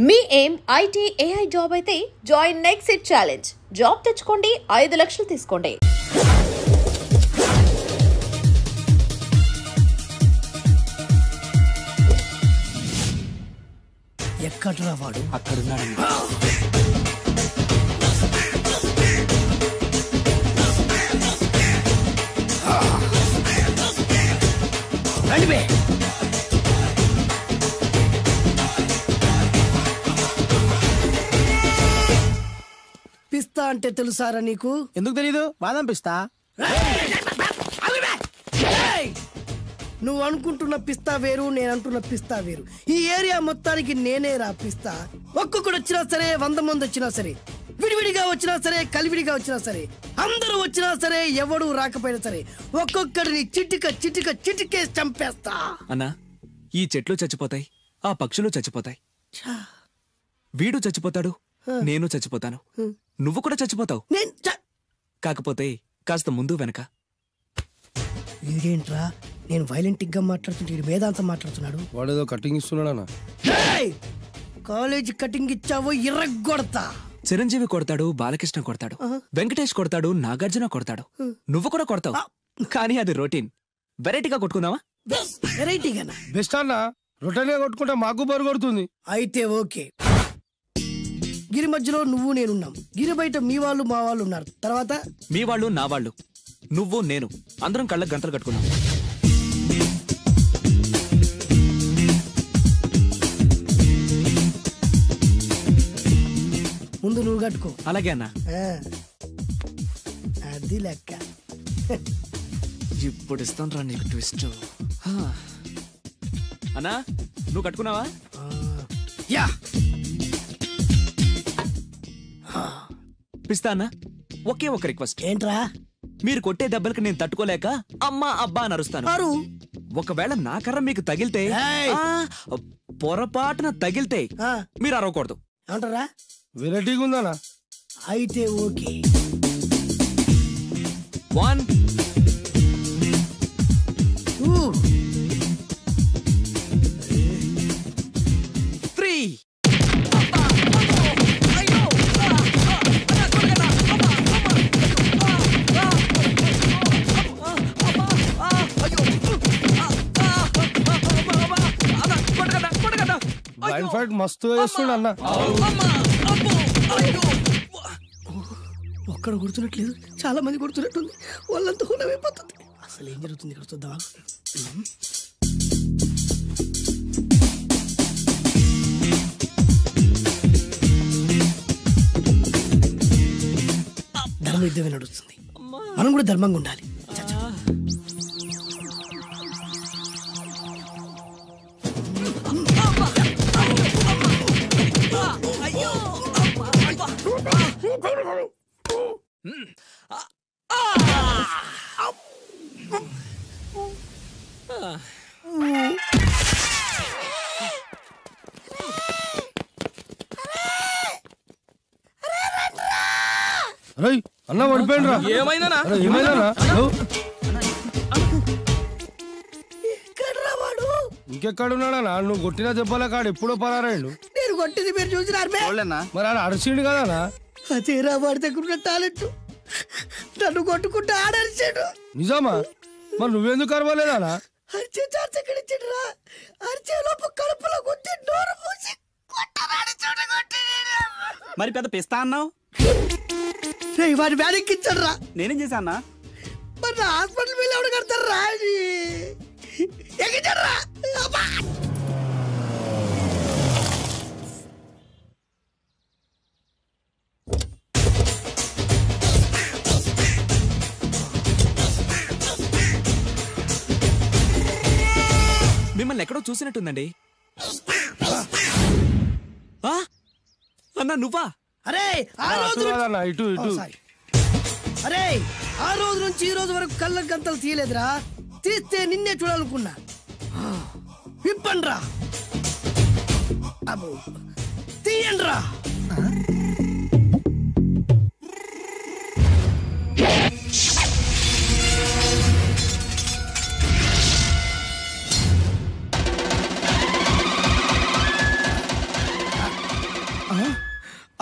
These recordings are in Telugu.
మీ ఏం ఐటీ ఏఐ జాబ్ అయితే join next it challenge. Job తెచ్చుకోండి, 5 లక్షలు తీసుకోండి. ఎక్కడ్రా వాడు? అక్కడున్నాడు. రండివే. పిస్తా అంటే తెలుసారా నీకు? ఎందుకు తెలీదు? బాదం పిస్తా. నువ్వు అనుకుంటున్న పిస్తా వేరు, నేను అంటున్న పిస్తా వేరు. ఈ ఏరియా మొత్తానికి నేనే రా పిస్తా. ఒక్కొక్కడు వచ్చినా సరే, 100 మంది వచ్చినా సరే, విడివిడిగా వచ్చినా సరే, కలివిడిగా వచ్చినా సరే, అందరూ వచ్చినా సరే, ఎవడు రాకపోయినా సరే, ఒక్కొక్కడిని చిటికేసి చంపేస్తా. అన్నా, ఈ చెట్లు చచ్చిపోతాయి, ఆ పక్షులు చచ్చిపోతాయి, వీడు చచ్చిపోతాడు, నేను చచ్చిపోతాను, నువ్వు కూడా చచ్చిపోతావు. కాకపోతే కాస్త ముందు వెనక. వీడేంట్రా, నేను వైలెంటిక్ గా మాట్లాడుతుంటే వేదాంతం మాట్లాడుతున్నాడు. వాడేదో కటింగ్ ఇస్తున్నాడా? కాలేజీ కటింగ్ ఇచ్చావో ఇర్రగొడతా. చిరంజీవి కొడతాడు, బాలకృష్ణ కొడతాడు, వెంకటేష్ కొడతాడు, నాగార్జున కొడతాడు, నువ్వు కూడా కొడతావు. కానీ అది రొటీన్. వెరైటీగా కొట్టుకుందామా? వెరైటీగానా? బెస్ట్ అన్న. రొటీన్ గా కొట్టుకుంటే మాకు బరు కొడుతుంది. అయితే ఓకే. గిరి మధ్యలో నువ్వు నేనున్నాం. గిరి బయట మీ వాళ్ళు మా వాళ్ళు ఉన్నారు. తర్వాత మీ వాళ్ళు నా వాళ్ళు, నువ్వు నేను, అందరం కళ్ళకు గంతలు కట్టుకున్నాం. ముందు నువ్వు కట్టుకో. అలాగే అన్నా. అది లెక్క. ఇప్పుడు ఇస్తాను రా నీకు ట్విస్ట్. అన్నా, నువ్వు కట్టుకున్నావా? యా. పిస్తా అన్నా, ఒకే ఒక రిక్వెస్ట్. ఏంట్రా? మీరు కొట్టే దెబ్బలకి నేను తట్టుకోలేక అమ్మా అబ్బా అని అరుస్తాను. ఒకవేళ నా కర్ర మీకు తగిలితే, పొరపాటున తగిలితే మీరు అరవకూడదు. ఏమంటారా? వెరైటీగా ఉందనా? అయితే ఓకే. 1 2 3. బ్లైండ్ ఫైట్ మస్తు వేస్తుండ అన్న. ఒక్కడ కొడుతున్నట్లేదు, చాలా మంది కొడుతున్నట్టుంది. వాళ్ళంతా హులమైపోతుంది. అసలు ఏం జరుగుతుంది ఇక్కడ చూద్దామా? ధర్మ యుద్ధమే నడుస్తుంది. మనం కూడా ధర్మంగా ఉండాలి. అన్న పడిపోయిండ్రా. ఏమైందనా? ఇంకెక్కడున్నాడా? నువ్వు కొట్టినా దెబ్బల కాడు ఎప్పుడో పరారాయండు. నేను కొట్టింది మీరు చూసినారు. మరి ఆడ అరిచిండు కదా? అదేరా వాడి దగ్గర ఉన్న టాలెంట్. నన్ను కొట్టుకుంటూ ఆడరిచాడు. నిజమా? మరి నువ్వెందుకు అరవలేదా? అరిచే ఛాన్స్ ఎక్కడిచ్చాడురా? అరిచే లోపు కడుపులో గుద్ది నోరు మూసి కొట్టరాడు చూడగొట్టి. మరి పెద్ద పిస్తా అన్నావు. వాడి వ్యాధికిచ్చాడు రా. నేనేం చేశా అన్నా? మరి హాస్పిటల్ బిల్ ఎవడు కడతారు రా? ఎక్కించాడు రా. మిమ్మల్ని ఎక్కడో చూసినట్టుందండి. అన్నా నువ్వా? అరే ఆ రోజు నుంచి ఈ రోజు వరకు కళ్ళ గంతలు తీయలేదురా. తీస్తే నిన్నే చూడాలనుకున్నా. విప్పండ్రా, తీయండ్రా.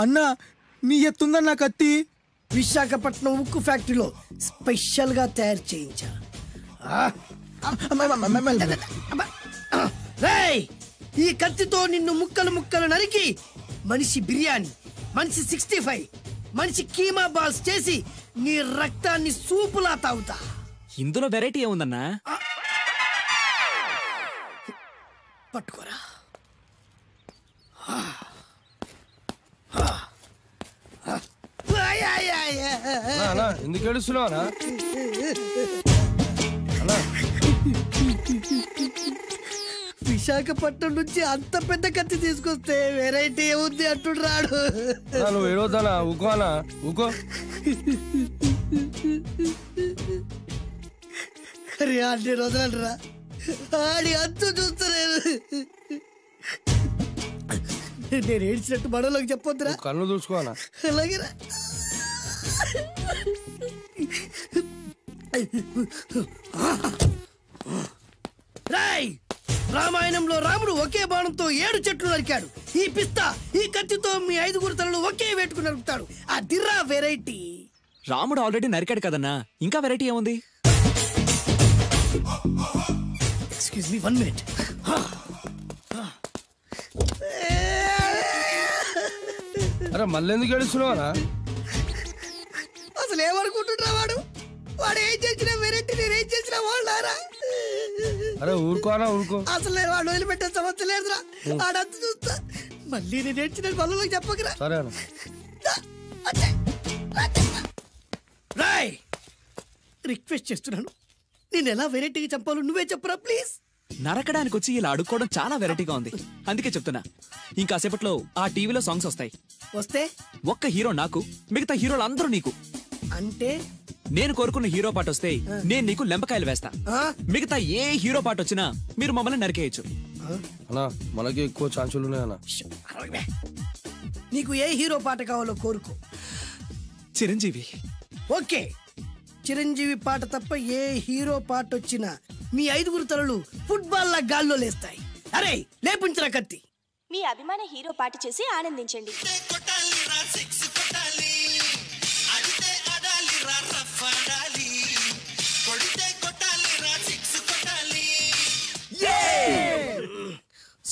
అన్నా నీ ఎత్తుందన్న కత్తి. విశాఖపట్నం ఉక్కు ఫ్యాక్టరీలో స్పెషల్ గా తయారు చేయించా. రేయ్, ఈ కత్తితో నిన్ను ముక్కలు ముక్కలు నరికి మనిషి బిర్యానీ, మనిషి 65, మనిషి కీమా బాల్స్ చేసి నీ రక్తాన్ని సూపులా తాగుతా. ఇందులో వెరైటీ ఏముందన్నా? పట్టుకోరా. ఎందుకు ఏడుస్తున్నావా? విశాఖపట్నం నుంచి అంత పెద్ద కత్తి తీసుకొస్తే వెరైటీ ఏముంది అంటుడు రాడు. నువ్వు ఏడవద్దానా? ఊకోనా? ఊకో. అరే అన్ని రోజులరా ఆడి అంతు చూస్తలేదు. నేను ఏడ్చినట్టు మనలోకి చెప్పొద్దురా. కన్ను చూసుకోనా? అలాగేరా. రాయ్, రామాయణంలో రాముడు ఒకే బాణంతో 7 చెట్లు నరికాడు. ఈ పిస్తా ఈ కత్తితో మీ 5 తలలు ఒకే వేటుకు నరుకుతాడు. ఆ దిర్రా వెరైటీ. రాముడు ఆల్రెడీ నరికాడు కదన్నా, ఇంకా వెరైటీ ఏముంది? Excuse me 1 minute. అరే మళ్ళీ ఎందుకు ఏడుస్తున్నావా? అసలు ఏమనుకుంటున్నా వాడు? వాడు ఏం చేసిన వెరైటీ, నేనేం చేసిన వాళ్ళారా? అరే ఊరుకోనా? ఊరుకో. అసలు నేను వాడు వదిలిపెట్టే సమస్య లేదురా. ఆడంత చూస్తా. మళ్ళీ నేను ఏడ్చిన పనులకు చెప్పకరా. సరే అన్న. రాయ్, రిక్వెస్ట్ చేస్తున్నాను, నేను ఎలా వెరైటీగా చంపాలో నువ్వే చెప్పరా ప్లీజ్. నరకడానికి వచ్చి ఇలా అడుక్కోవడం చాలా వెరైటీగా ఉంది, అందుకే చెప్తున్నా. ఇంకాసేపట్లో ఆ టీవీలో సాంగ్స్ వస్తాయి. వస్తే ఒక్క హీరో నాకు, మిగతా హీరోలు అందరూ నీకు. అంటే నేను కోరుకున్న హీరో పాట వస్తే నేను నీకు లెంపకాయలు వేస్తా. మిగతా ఏ హీరో పాట వచ్చినా మీరు మమ్మల్ని నరికేయచ్చు. అన్నా మనకి ఎక్కువ ఛాన్సులు ఉన్నాయన్నా. నీకు ఏ హీరో పాట కావాలో కోరుకో. చిరంజీవి. ఓకే, చిరంజీవి పాట తప్ప ఏ హీరో పాట వచ్చినా మీ 5 తలలు ఫుట్బాల్ లా గాల్లో లేస్తాయి. అరే లేపించరా కత్తి. మీ అభిమాన హీరో పాట చేసి ఆనందించండి.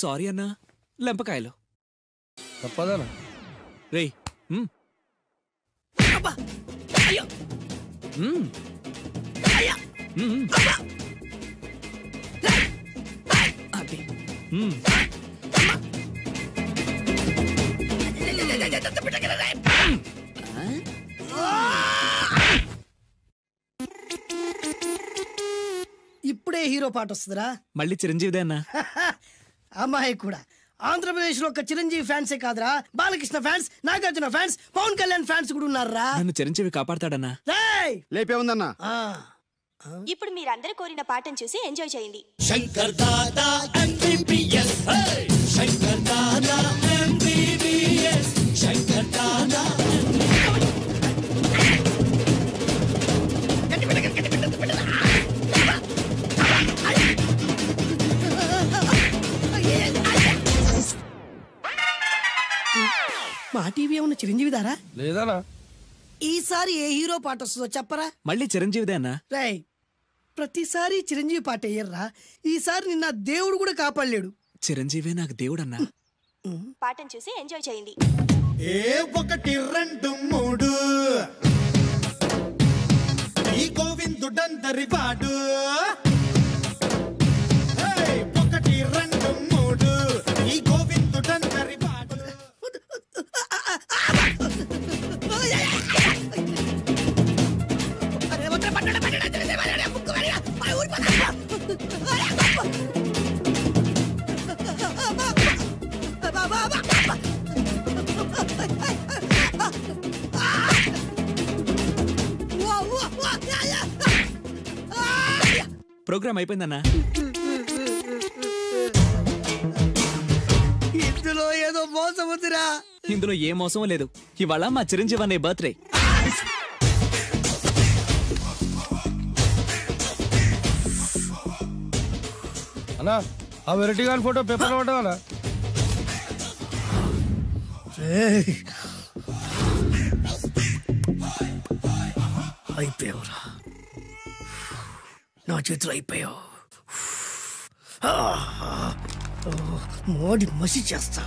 సారీ అన్నా, లెంపకాయలు. తప్పదనా? రేయ్ అయ్యో అది ఇప్పుడే హీరో పాట వస్తుందిరా. మళ్ళీ చిరంజీవిదే అన్నా. అమ్మాయి కూడా ఆంధ్రప్రదేశ్ లో ఒక చిరంజీవి ఫ్యాన్సే కాదురా, Balakrishna fans, Nagarjuna fans, Pawan Kalyan fans కూడా ఉన్నారా. నన్ను చిరంజీవి కాపాడతాడన్నా. లేపే ఉందన్నా. ఇప్పుడు మీరందరూ కోరిన పాటను చూసి ఎంజాయ్ చేయండి. Shankar Dada MBBS, Shankar Dada MBBS, Shankar Dada. మా టీవీ ఏమన్నా చిరంజీవి దారా? లేదనా? ఈసారి ఏ హీరో పాట వస్తుందో చెప్పరా. మళ్ళీ చిరంజీవిదే అన్నా. రై, ప్రతిసారి చిరంజీవి పాట వేయర్రా. ఈసారి నిన్న దేవుడు కూడా కాపాడలేడు. చిరంజీవే నాకు దేవుడన్నా. పాటను చూసి ఎంజాయ్ చేయండి. 1 2 3 ఈ గోవిందుడందరి వాడు. 1 2 3 ఈ గోవిందుడందరి వాడు. ప్రోగ్రామ్ అయిపోయిందన్నా. ఇందులో ఏదో మోసం ఉందిరా. ఇందులో ఏ మోసం లేదు. ఇవాళ మా చిరంజీవి అనే బర్త్డే. అన్నా ఆ వెరైటీ గాని ఫోటో పేపర్ పడ్డా? అయిపోయావురా, నా చేతులు అయిపోయావు. మోడి మసి చేస్తా.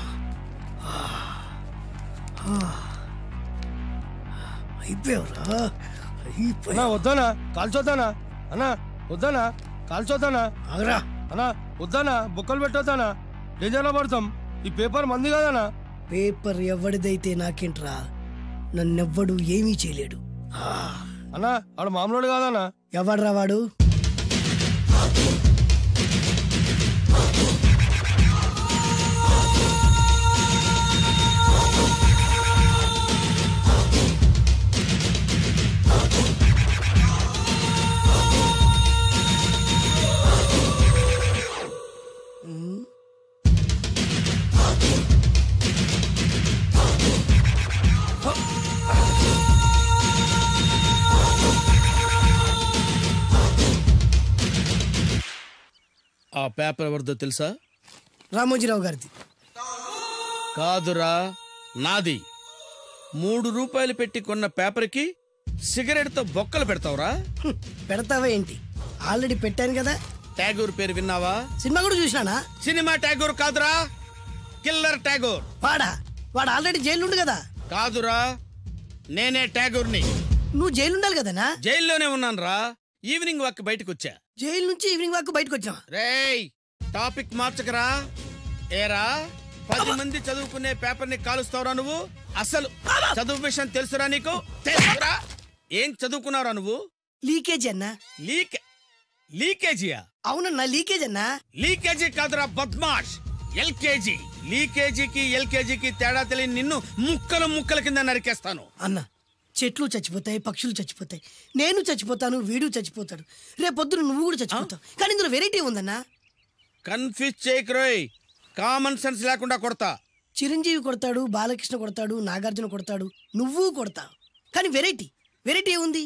అయిపోయావురా, అన్నా వద్దానా కాల్చొద్దానా, అన్నా వద్దానా కాల్చొద్దానా, ఆగరా అన్నా వద్దానా బొక్కలు పెట్టొద్దానా, డేంజర్లో పడతాం. ఈ పేపర్ మంది కాదనా. పేపర్ ఎవడిదైతే నాకేంట్రా, నన్నెవ్వడు ఏమీ చేయలేడు. అన్నా ఆడు మామూలు కాదనా. ఎవడ్రా వాడు? ఆ పేపర్ ఎవరిదో తెలుసా? రామోజీరావు గారిది. కాదురా, నాది. 3 రూపాయలు పెట్టి కొన్న పేపర్కి సిగరెట్తో బొక్కలు పెడతావురా? పెడతావా ఏంటి? ఆల్రెడీ పెట్టాను కదా. ట్యాగూర్ పేరు విన్నావా? సినిమా కూడా చూసినానా? సినిమా ట్యాగూర్ కాదురా, కిల్లర్ ట్యాగూర్. వాడు ఆల్రెడీ జైలు కదా. కాదురా, నేనే ట్యాగూర్ని. నువ్వు జైలు ఉండాలి కదనా? జైల్లోనే ఉన్నాను రా. ఈవినింగ్ వాక్ బయటకు వచ్చా. జైలు నుంచి ఈవినింగ్ వాక్ బయటకు వచ్చా. రేయ్, టాపిక్ మార్చకరా. ఏరా, 10 మంది చదువుకునే పేపర్ ని కాలుస్తావురా నువ్వు? అసలు చదువు విషయం తెలుసురా నీకు? తెలుసురా? ఏం చదువుకున్నారా నువ్వు? లీకేజీ అన్నా. లీకేజీయా? అవునన్నా, లీకేజ్ అన్నా. లీకేజీ కాదురా బద్మాష్, ఎల్కేజీ. లీకేజీకి ఎల్కేజీకి తేడా తెలియని నిన్ను ముక్కలు ముక్కల కింద నరికేస్తాను. అన్నా, చెట్లు చచ్చిపోతాయి, పక్షులు చచ్చిపోతాయి, నేను చచ్చిపోతాను, వీడు చచ్చిపోతాడు, రేపొద్దున నువ్వు కూడా చచ్చిపోతావు. కానీ ఇందులో వెరైటీ ఉందన్నా. కన్ఫ్యూజ్ చేయకురోయ్, కామన్ సెన్స్ లేకుండా కొడతా. చిరంజీవి కొడతాడు, బాలకృష్ణ కొడతాడు, నాగార్జున కొడతాడు, నువ్వు కొడతావు. కానీ వెరైటీ ఉంది.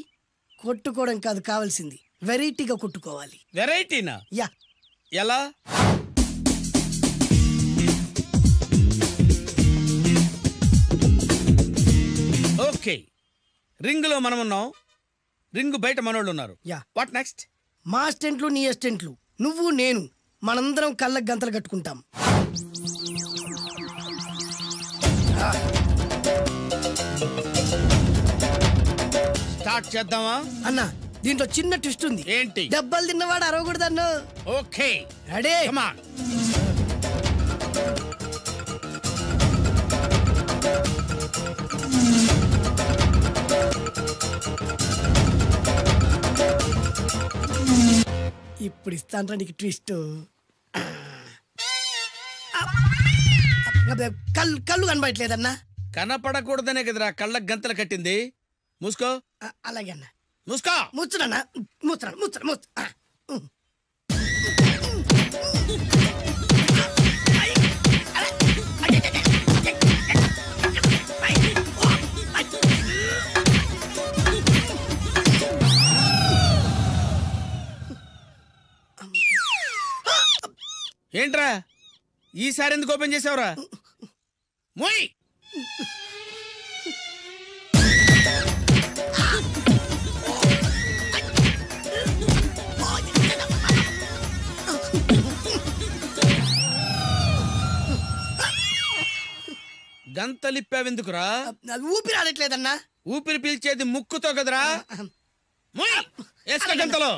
కొట్టుకోవడం కాదు కావాల్సింది, వెరైటీగా కొట్టుకోవాలి. వెరైటీనా? యా. ఎలా? ఓకే, రింగ్ లో మనం ఉన్నాం, రింగ్ బయట మనోళ్ళు ఉన్నారు. యా. What next? మా అసిస్టెంట్లు, నీ అసిస్టెంట్లు, నువ్వు నేను, మనందరం కళ్ళకు గంతలు కట్టుకుంటాం. స్టార్ట్ చేద్దామా? అన్నా, దీంట్లో చిన్న ట్విస్ట్ ఉంది. ఏంటి? దెబ్బలు తిన్నవాడు అరవకూడదన్ను. Okay, ready? Come on. ఇప్పుడు ఇస్తాను నీకు ట్విస్ట్. కళ్ళు కనబడట్లేదన్నా. కనపడకూడదనే కదరా కళ్ళకు గంతలు కట్టింది. మూసుకో. అలాగే అన్న. మూసుకో. ముచ్చునన్నా, ముచ్చున. ఏంట్రా ఈసారి ఎందుకు ఓపెన్ చేసావురా? మోయ్. గంతలిప్పావెందుకురా? ఊపిరి ఆడట్లేదన్నా. ఊపిరి పీల్చేది ముక్కుతో కదరా. మోయ్, వేసుకో గంతలో.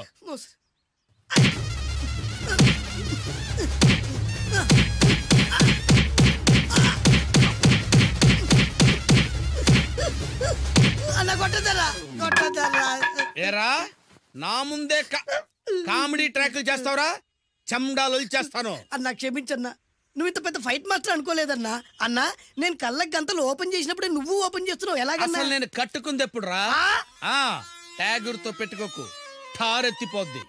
ఏరా, నా ముందే కామెడీ ట్రాక్లు చేస్తావురా? చెమ్డాలు చేస్తాను. అన్నా క్షమించన్నా, నువ్వు ఇంత పెద్ద ఫైట్ మాస్టర్ అనుకోలేదన్నా. అన్నా, నేను కళ్ళకి గంతలు ఓపెన్ చేసినప్పుడే నువ్వు ఓపెన్ చేస్తున్నావు. ఎలాగన్నా? నేను కట్టుకుంది ఎప్పుడు రా? ట్యాగూర్తో పెట్టుకోకు, ఠారెత్తిపోద్ది.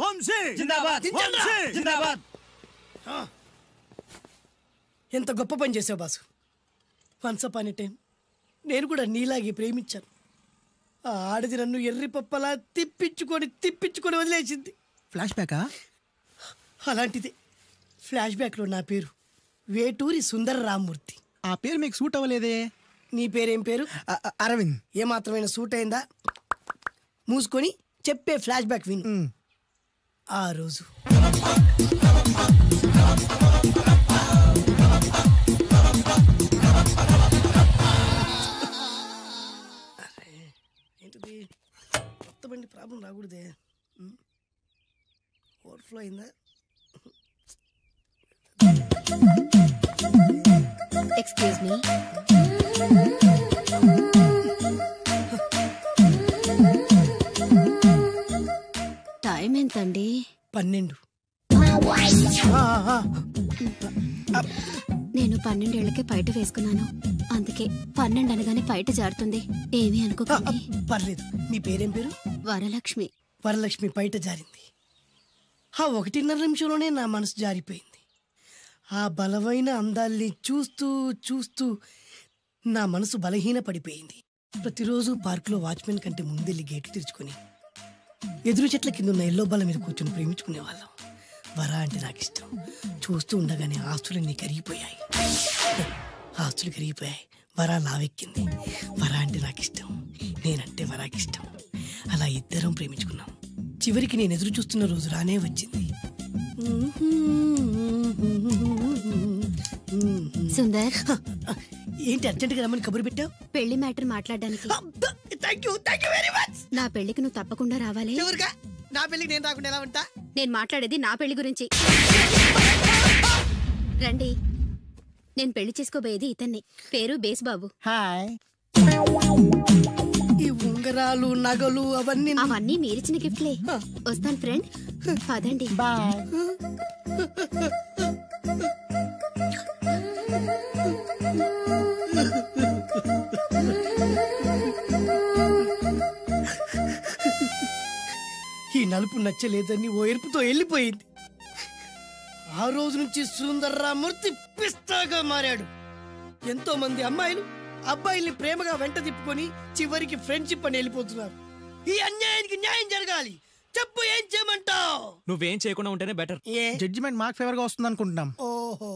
వంశీ ఎంత గొప్ప పని చేసావు boss. Once upon a time నేను కూడా నీలాగే ప్రేమించాను. ఆ ఆడది నన్ను ఎర్రి పప్పలా తిప్పించుకొని వదిలేసింది. ఫ్లాష్ బ్యాకా? అలాంటిదే. ఫ్లాష్ బ్యాక్లో నా పేరు వేటూరి సుందర రామ్మూర్తి. ఆ పేరు మీకు సూట్ అవ్వలేదే. నీ పేరేం పేరు? అరవింద్. ఏమాత్రమైన సూట్ అయిందా? మూసుకొని చెప్పే ఫ్లాష్ బ్యాక్ విను. ఆ రోజు ఏంటిది? కొత్త బండి ప్రాబ్లం రాకూడదే. ఓవర్ఫ్లో అయిందా? Excuse me. టైం ఎంతండి? 12. నేను 12 ఏళ్లకే పైట వేసుకున్నాను. అందుకే 12 అనగానే పైట జారుతుంది. ఏమీ అనుకోకండి. పర్లేదు. మీ పేరేం పేరు? వరలక్ష్మి. వరలక్ష్మి పైట జారింది. ఆ 1.5 నిమిషంలోనే నా మనసు జారిపోయింది. ఆ బలమైన అందాల్ని చూస్తూ చూస్తూ నా మనసు బలహీన పడిపోయింది. ప్రతిరోజు పార్కులో వాచ్మెన్ కంటే ముందెళ్ళి గేట్లు తెరుచుకొని ఎదురు చెట్ల కింద ఉన్న ఎల్లో బాల మీద కూర్చొని ప్రేమించుకునేవాళ్ళం. వరా అంటే నాకు ఇష్టం. చూస్తూ ఉండగానే ఆస్తులన్నీ కరిగిపోయాయి. వరా లావెక్కింది. వరా అంటే నాకు ఇష్టం, నేనంటే వరాకి ఇష్టం. అలా ఇద్దరం ప్రేమించుకున్నాం. చివరికి నేను ఎదురు చూస్తున్న రోజు రానే వచ్చింది. సుందర్, ఏంటి అర్జెంట్గా రమ్మని కబురు పెట్టావు? పెళ్లి మ్యాటర్ మాట్లాడడానికి. Thank you very much. నా పెళ్లికి నువ్వు తప్పకుండా రావాలి. ఎవరుగా? నా పెళ్లికి నేను రాకుండా ఎలా ఉంటా? నేను మాట్లాడేది నా పెళ్లి గురించి. రండి. నేను పెళ్లి చేసుకోబోయేది ఇతన్ని. పేరు బేస్బాబు. హాయ్. ఈ ఉంగరాలు నగలు అవన్నీ మీరిచ్చిన గిఫ్ట్లే. వస్తాను ఫ్రెండ్. పదండి. బాయ్. ఈ నలుపు నచ్చలేదని ఓ ఎరుపుతో వెళ్ళిపోయింది. ఆ రోజు నుంచి సుందర్రామూర్తి పిస్తాగా మారాడు. ఎంతో మంది అమ్మాయిలు అబ్బాయిల్ని ప్రేమగా వెంట తిప్పుకొని చివరికి ఫ్రెండ్షిప్ అని వెళ్ళిపోతున్నారు. ఈ అన్యాయానికి న్యాయం జరగాలి. చెప్పు, ఏం చేయమంటావు? నువ్వేం చేయకుండా ఉంటేనే బెటర్. ఏ జడ్జిమెంట్ మాకు ఫేవర్ గా వస్తుంది అనుకుంటున్నాం. ఓహో.